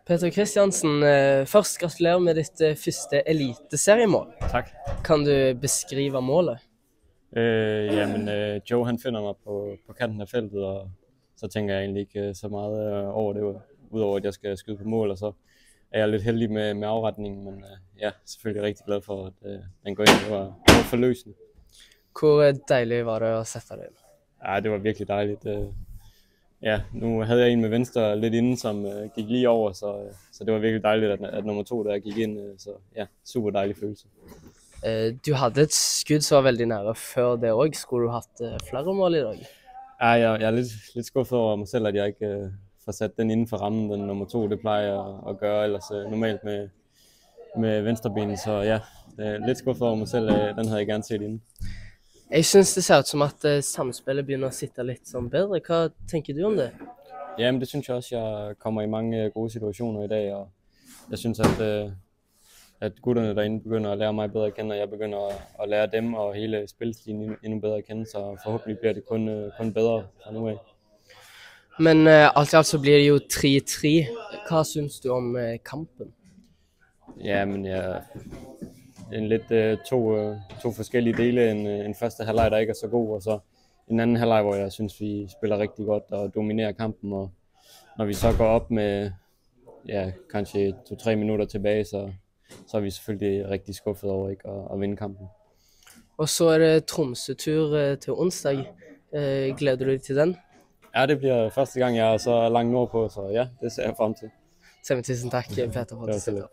Peter Kristiansen, først gratulerer med ditt første eliteseriemål. Tak. Kan du beskrive målet? Joe han finder mig på kanten af feltet, og så tænker jeg egentlig ikke så meget over det, udover at jeg skal skyde på mål, og så er jeg lidt heldig med afretningen, men selvfølgelig rigtig glad for, at den går ind. Det var forløsende. Hvor dejligt var det at sætte dig ind? Ja, det var virkelig dejligt. Nu havde jeg en med venstre lidt inden, som gik lige over, så det var virkelig dejligt, at nummer 2 der gik ind. Så ja, super dejlig følelse. Du havde et skud, så var veldig nære før det også. Skulle du haft flere mål i dag? Ja, jeg er lidt skuffet over mig selv, at jeg ikke får sat den inden for rammen, den nummer 2. Det plejer jeg at gøre ellers normalt med venstrebenet, så ja, lidt skuffet over mig selv. Den havde jeg gerne set inden. Jeg synes det ser ut som at samspillet begynder at sitte lidt som bedre. Hvad tænker du om det? Jamen det synes jeg også. Jeg kommer i mange gode situationer i dag, og jeg synes, at gutterne derinde begynder at lære mig bedre at kende, og jeg begynder at lære dem og hele spilstilen endnu bedre at kende, så forhåbentlig bliver det kun bedre fra nu af. Men alt i alt så bliver det jo 3-3. Hvad synes du om kampen? Jamen en lidt to forskellige dele. En første halvleg, der ikke er så god, og så en anden halvleg, hvor jeg synes, vi spiller rigtig godt og dominerer kampen. Og når vi så går op med kanskje 2-3 minutter tilbage, så er vi selvfølgelig rigtig skuffet over ikke at vinde kampen. Og så er det Tromsø-tur til onsdag. Glæder du dig til den? Ja, det bliver første gang, jeg er så langt nordpå, så ja, det ser jeg frem til. Tusind tak, Peter, for at du stillede op.